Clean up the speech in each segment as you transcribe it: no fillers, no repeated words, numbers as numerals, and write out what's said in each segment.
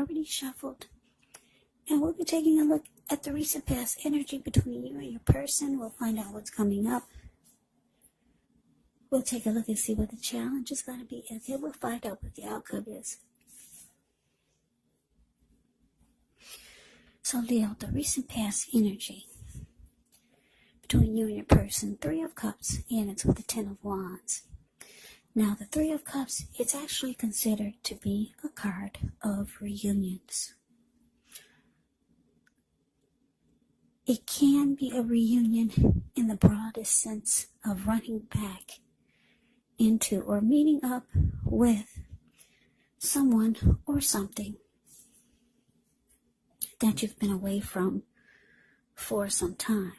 already shuffled. And we'll be taking a look at the recent past energy between you and your person. We'll find out what's coming up. We'll take a look and see what the challenge is going to be. And then we'll find out what the outcome is. So Leo, the recent past energy between you and your person, 3 of Cups, and it's with the 10 of Wands. Now, the 3 of Cups, it's actually considered to be a card of reunions. It can be a reunion in the broadest sense of running back into or meeting up with someone or something that you've been away from for some time.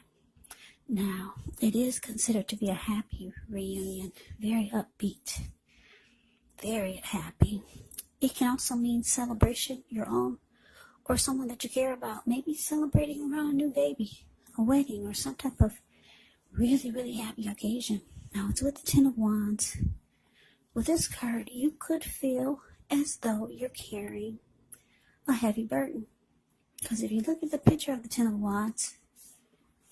Now, it is considered to be a happy reunion, very upbeat, very happy. It can also mean celebration, your own, or someone that you care about, maybe celebrating around a new baby, a wedding, or some type of really, really happy occasion. Now, it's with the 10 of Wands. With this card, you could feel as though you're carrying a heavy burden. Because if you look at the picture of the 10 of Wands,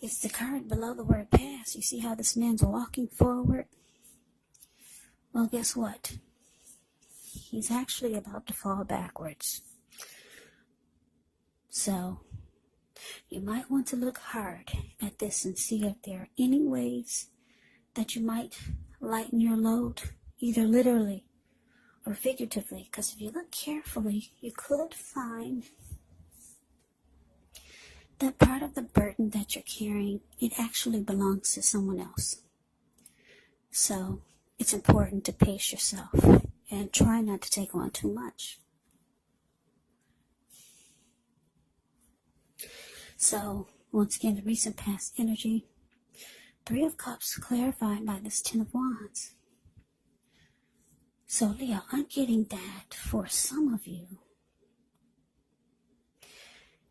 it's the card below the word past. You see how this man's walking forward? Well, guess what? He's actually about to fall backwards. So, you might want to look hard at this and see if there are any ways that you might lighten your load, either literally or figuratively. Because if you look carefully, you could find that part of the burden that you're carrying, it actually belongs to someone else. So, it's important to pace yourself and try not to take on too much. So, once again, the recent past energy, 3 of Cups clarified by this 10 of Wands. So, Leo, I'm getting that for some of you,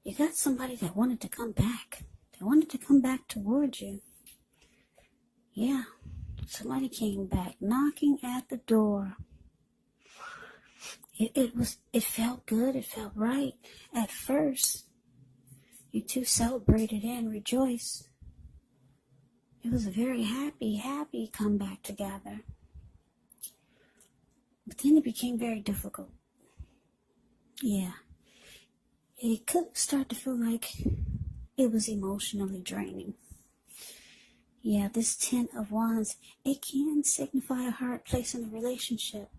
you got somebody that wanted to come back. They wanted to come back towards you. Yeah, somebody came back knocking at the door. It felt good. It felt right at first. You two celebrated and rejoiced. It was a very happy comeback together. But then it became very difficult. Yeah. It could start to feel like it was emotionally draining. Yeah, this 10 of Wands, it can signify a hard place in a relationship.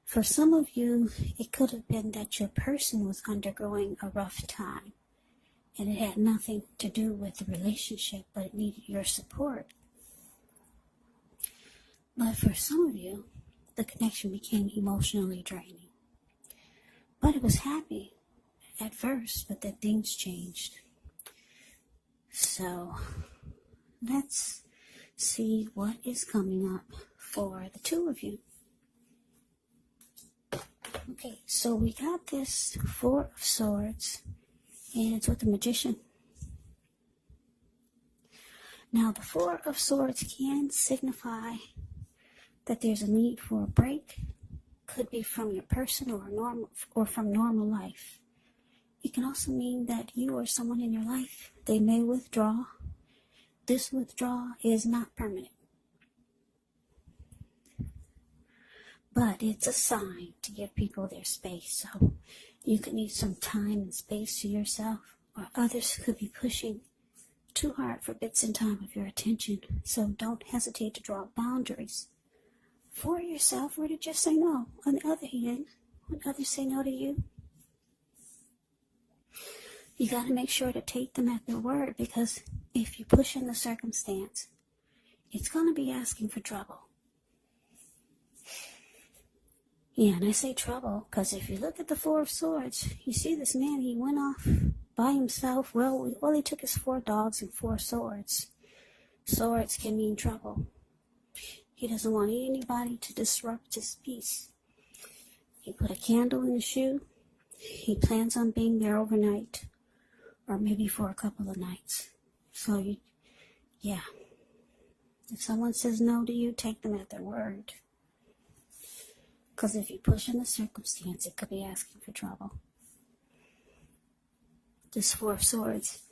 For some of you, it could have been that your person was undergoing a rough time, and it had nothing to do with the relationship, but it needed your support. But for some of you, the connection became emotionally draining. But it was happy at first, but then things changed. So, let's see what is coming up for the 2 of you. Okay, so we got this 4 of Swords, and it's with the Magician. Now, the 4 of Swords can signify that there's a need for a break. Could be from your person or from normal life. It can also mean that you or someone in your life, they may withdraw. This withdrawal is not permanent. But it's a sign to give people their space. So you could need some time and space to yourself, or others could be pushing too hard for bits and time of your attention. So don't hesitate to draw boundaries for yourself, or to just say no. On the other hand, when others say no to you, you got to make sure to take them at their word, because if you push in the circumstance, it's going to be asking for trouble. Yeah, and I say trouble because if you look at the 4 of Swords, you see this man, he went off by himself. Well, all he took is 4 dogs and 4 swords. Swords can mean trouble. He doesn't want anybody to disrupt his peace. He put a candle in the shoe. He plans on being there overnight, or maybe for a couple of nights. So, yeah. If someone says no to you, take them at their word. Because if you push in the circumstance, it could be asking for trouble. This Four of Swords,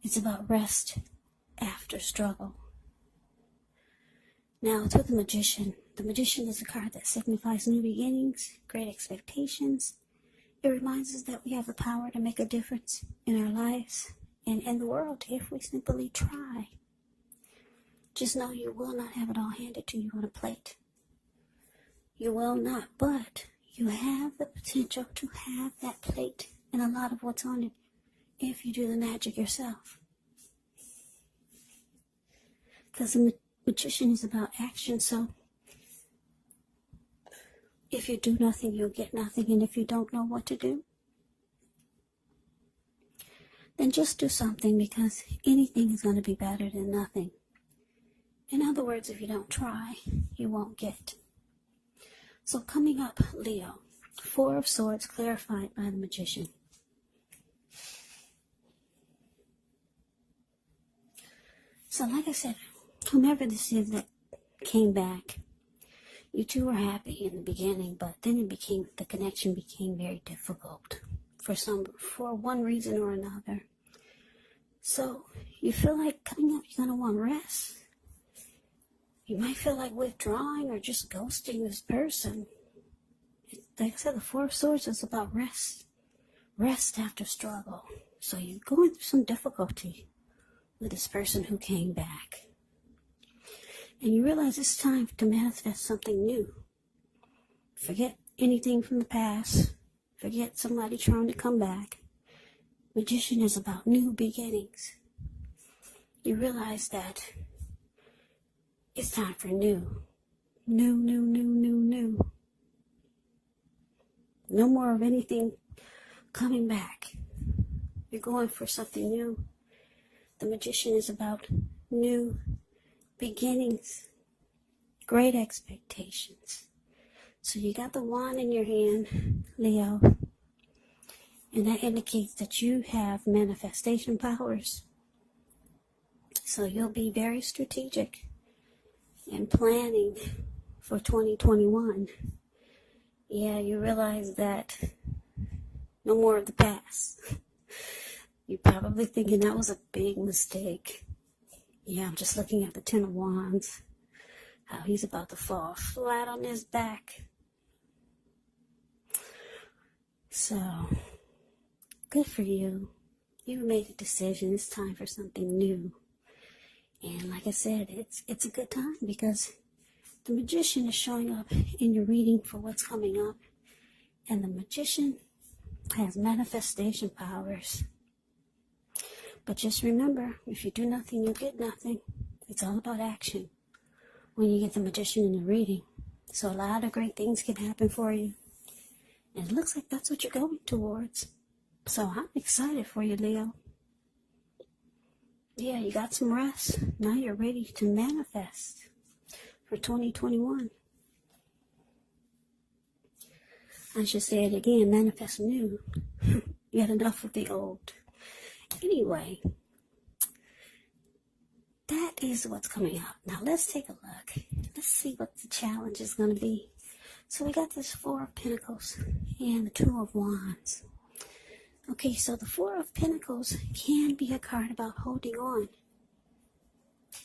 it's about rest after struggle. Now, it's with the Magician. The Magician is a card that signifies new beginnings, great expectations. It reminds us that we have the power to make a difference in our lives and in the world if we simply try. Just know you will not have it all handed to you on a plate. You will not, but you have the potential to have that plate and a lot of what's on it if you do the magic yourself. Because the Magician is about action, so if you do nothing, you'll get nothing, and if you don't know what to do, then just do something, because anything is going to be better than nothing. In other words, if you don't try, you won't get. So coming up, Leo, Four of Swords clarified by the Magician. So like I said, whomever this is that came back, you two were happy in the beginning, but then the connection became very difficult for one reason or another. So you feel like coming up, you're going to want rest. You might feel like withdrawing or just ghosting this person. Like I said, the Four of Swords is about rest after struggle. So you're going through some difficulty with this person who came back. And you realize it's time to manifest something new. Forget anything from the past. Forget somebody trying to come back. Magician is about new beginnings. You realize that it's time for new. New. No more of anything coming back. You're going for something new. The Magician is about new beginnings, great expectations. So you got the wand in your hand, Leo, and that indicates that you have manifestation powers. So you'll be very strategic in planning for 2021. Yeah, you realize that no more of the past. You're probably thinking that was a big mistake. Yeah, I'm just looking at the Ten of Wands. How he's about to fall flat on his back. So, good for you. You made a decision. It's time for something new. And like I said, it's a good time because the Magician is showing up in your reading for what's coming up. And the Magician has manifestation powers. But just remember, if you do nothing, you'll get nothing. It's all about action when you get the Magician in the reading. So a lot of great things can happen for you. And it looks like that's what you're going towards. So I'm excited for you, Leo. Yeah, you got some rest. Now you're ready to manifest for 2021. I should say it again, manifest new. You had enough of the old. Anyway, that is what's coming up. Now let's take a look. Let's see what the challenge is going to be. So we got this Four of Pentacles and the Two of Wands. Okay, so the Four of Pentacles can be a card about holding on.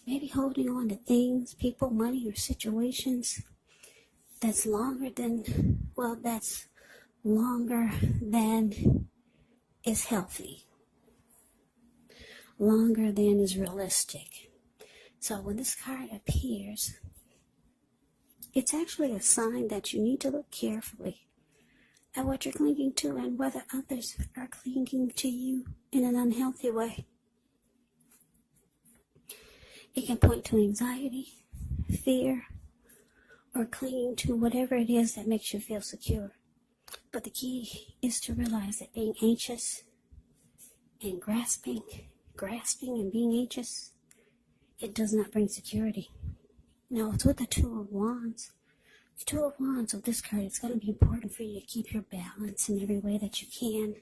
Maybe holding on to things, people, money, or situations that's longer than is healthy. Longer than is realistic. So when this card appears, it's actually a sign that you need to look carefully at what you're clinging to and whether others are clinging to you in an unhealthy way. It can point to anxiety, fear, or clinging to whatever it is that makes you feel secure. But the key is to realize that being anxious and grasping and being anxious, it does not bring security. Now, it's with the Two of Wands. The Two of Wands with this card, it's going to be important for you to keep your balance in every way that you can.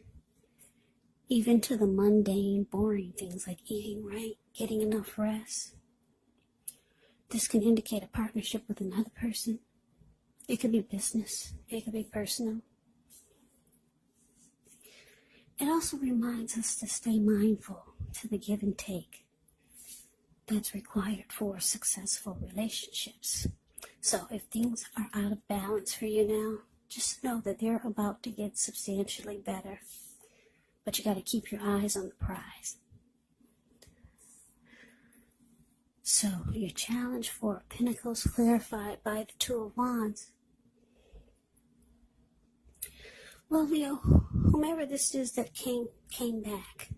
Even to the mundane, boring things like eating right, getting enough rest. This can indicate a partnership with another person. It could be business. It could be personal. It also reminds us to stay mindful to the give and take that's required for successful relationships. So if things are out of balance for you now, just know that they're about to get substantially better. But you got to keep your eyes on the prize. So your challenge for Pentacles clarified by the Two of Wands. Well, Leo, whomever this is that came back,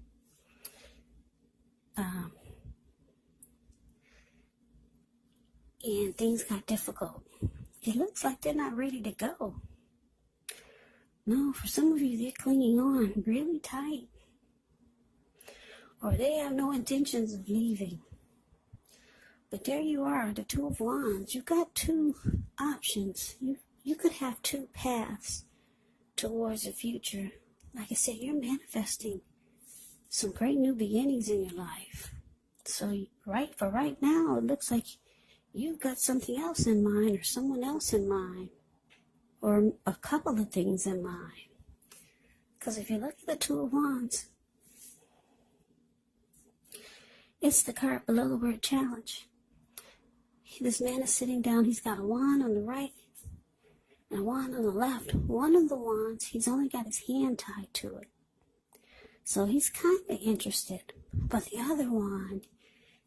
and things got difficult. It looks like they're not ready to go. No, for some of you, they're clinging on really tight. Or they have no intentions of leaving. But there you are, the Two of Wands. You've got two options. You could have two paths towards the future. Like I said, you're manifesting some great new beginnings in your life. So for right now, it looks like you've got something else in mind, or someone else in mind, or a couple of things in mind. Because if you look at the Two of Wands, it's the card below the word challenge. This man is sitting down. He's got a wand on the right and a wand on the left. One of the wands, he's only got his hand tied to it. So he's kind of interested. But the other wand,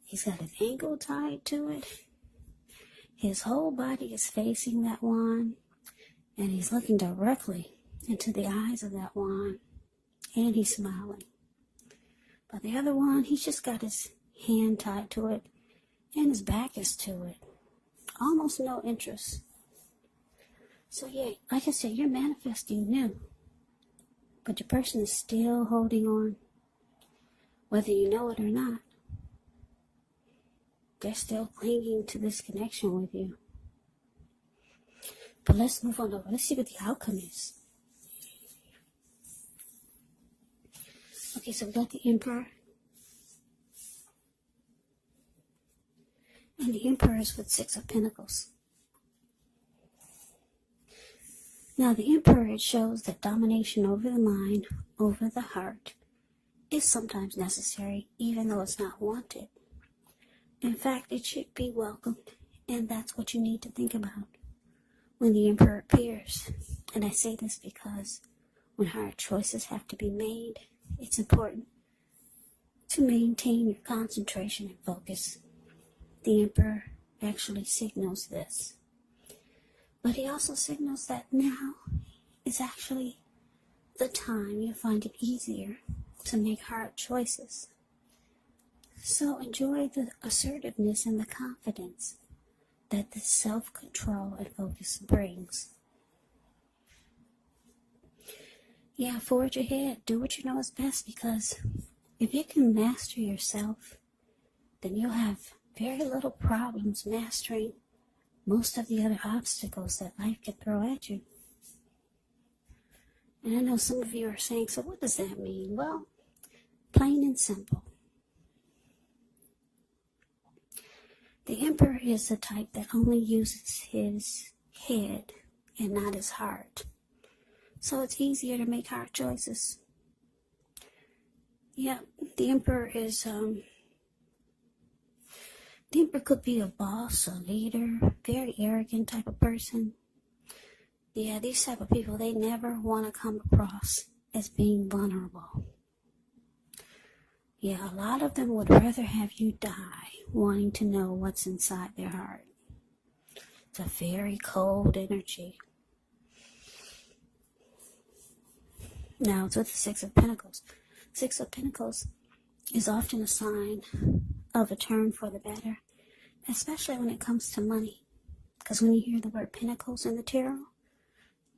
he's got his ankle tied to it. His whole body is facing that wand. And he's looking directly into the eyes of that wand. And he's smiling. But the other wand, he's just got his hand tied to it. And his back is to it. Almost no interest. So yeah, like I said, you're manifesting new. But your person is still holding on. Whether you know it or not. They're still clinging to this connection with you. But let's move on over. Let's see what the outcome is. Okay, so we got the Emperor. And the Emperor is with Six of Pentacles. Now the Emperor, it shows that domination over the mind, over the heart, is sometimes necessary, even though it's not wanted. In fact, it should be welcomed, and that's what you need to think about when the Emperor appears. And I say this because when hard choices have to be made, it's important to maintain your concentration and focus. The Emperor actually signals this. But he also signals that now is actually the time you find it easier to make hard choices. So enjoy the assertiveness and the confidence that the self-control and focus brings. Yeah, forge ahead. Do what you know is best, because if you can master yourself, then you'll have very little problems mastering most of the other obstacles that life can throw at you. And I know some of you are saying, so what does that mean? Well, plain and simple. The Emperor is the type that only uses his head and not his heart. So it's easier to make hard choices. Yeah, the Emperor is, the Emperor could be a boss, a leader, very arrogant type of person. Yeah, these type of people, they never want to come across as being vulnerable. Yeah, a lot of them would rather have you die wanting to know what's inside their heart. It's a very cold energy. Now, it's with the Six of Pentacles. Six of Pentacles is often a sign of a turn for the better, especially when it comes to money. Because when you hear the word Pentacles in the tarot,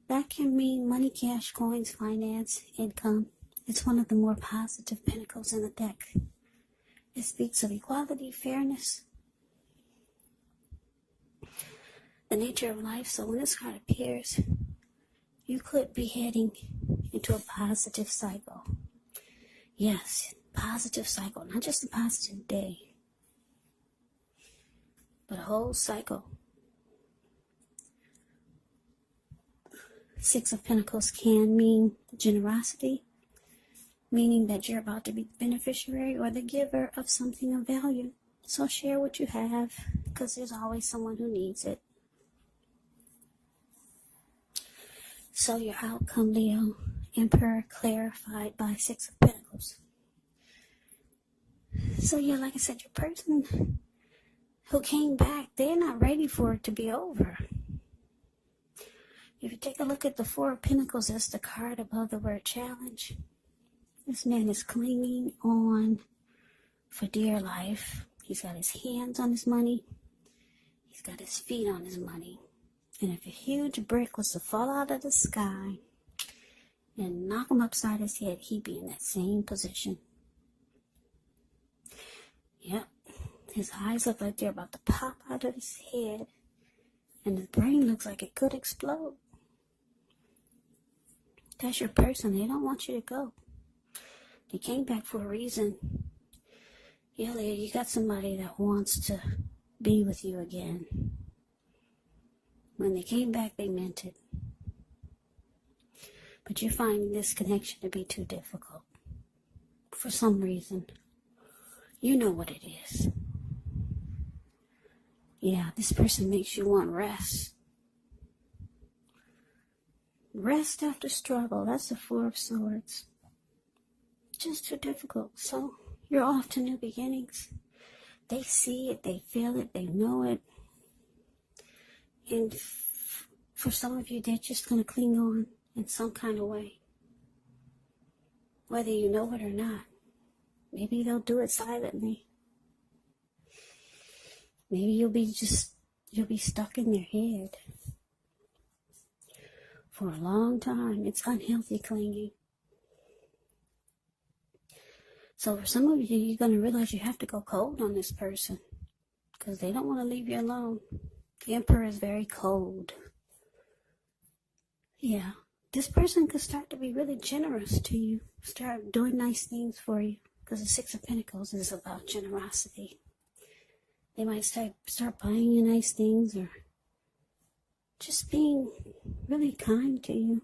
that can mean money, cash, coins, finance, income. It's one of the more positive pentacles in the deck. It speaks of equality, fairness, the nature of life. So when this card appears, you could be heading into a positive cycle. Yes, positive cycle. Not just a positive day, but a whole cycle Six of Pentacles can mean generosity, meaning that you're about to be the beneficiary or the giver of something of value. So share what you have, because there's always someone who needs it. So your outcome, Leo, Emperor clarified by Six of Pentacles. So yeah, like I said, your person who came back, they're not ready for it to be over. If you take a look at the Four of Pentacles, that's the card above the word challenge. This man is clinging on for dear life. He's got his hands on his money. He's got his feet on his money. And if a huge brick was to fall out of the sky and knock him upside his head, he'd be in that same position. Yep. His eyes look like they're about to pop out of his head. And his brain looks like it could explode. That's your person. They don't want you to go. They came back for a reason. Yeah, Leo, you got somebody that wants to be with you again. When they came back, they meant it. But you're finding this connection to be too difficult. For some reason. You know what it is. Yeah, this person makes you want rest. Rest after struggle. That's the Four of Swords. Just too difficult. So you're off to new beginnings. They see it, they feel it, they know it. And for some of you, they're just going to cling on in some kind of way. Whether you know it or not. Maybe they'll do it silently. Maybe you'll be stuck in their head for a long time. It's unhealthy clinging. So for some of you, you're going to realize you have to go cold on this person because they don't want to leave you alone. The Emperor is very cold. Yeah, this person could start to be really generous to you, start doing nice things for you, because the Six of Pentacles is about generosity. They might start buying you nice things or just being really kind to you,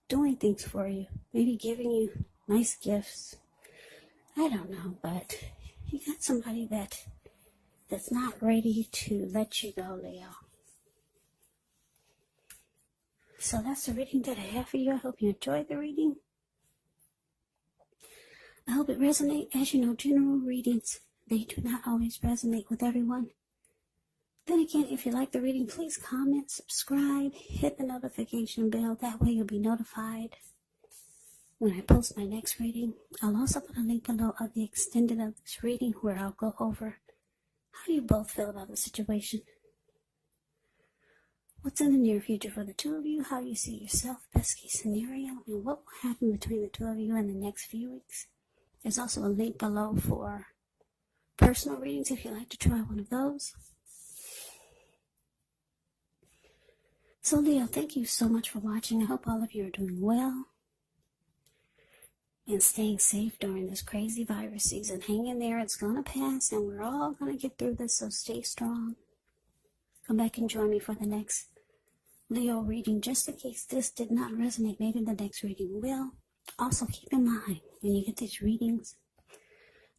doing things for you, maybe giving you nice gifts. I don't know, but you got somebody that's not ready to let you go, Leo. So that's the reading that I have for you. I hope you enjoyed the reading. I hope it resonates. As you know, general readings, they do not always resonate with everyone. Then again, if you like the reading, please comment, subscribe, hit the notification bell. That way you'll be notified when I post my next reading. I'll also put a link below of the extended of this reading where I'll go over how you both feel about the situation. What's in the near future for the two of you, how you see yourself, best case scenario, and what will happen between the two of you in the next few weeks. There's also a link below for personal readings if you'd like to try one of those. So Leo, thank you so much for watching. I hope all of you are doing well and staying safe during this crazy virus season. Hang in there, it's going to pass, and we're all going to get through this, so stay strong. Come back and join me for the next Leo reading, just in case this did not resonate. Maybe the next reading will. Also, keep in mind, when you get these readings,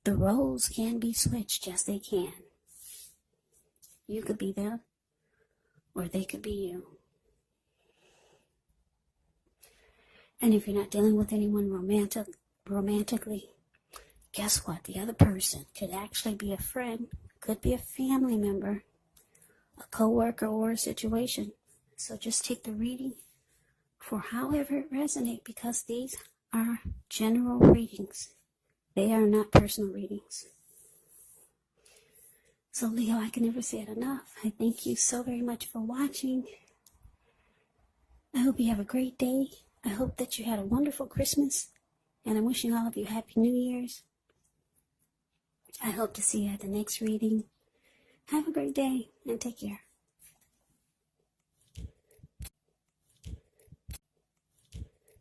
the roles can be switched. Yes, they can. You could be them, or they could be you. And if you're not dealing with anyone romantically, guess what? The other person could actually be a friend, could be a family member, a co-worker, or a situation. So just take the reading for however it resonates, because these are general readings. They are not personal readings. So Leo, I can never say it enough. I thank you so very much for watching. I hope you have a great day. I hope that you had a wonderful Christmas. And I'm wishing all of you Happy New Year's. I hope to see you at the next reading. Have a great day and take care.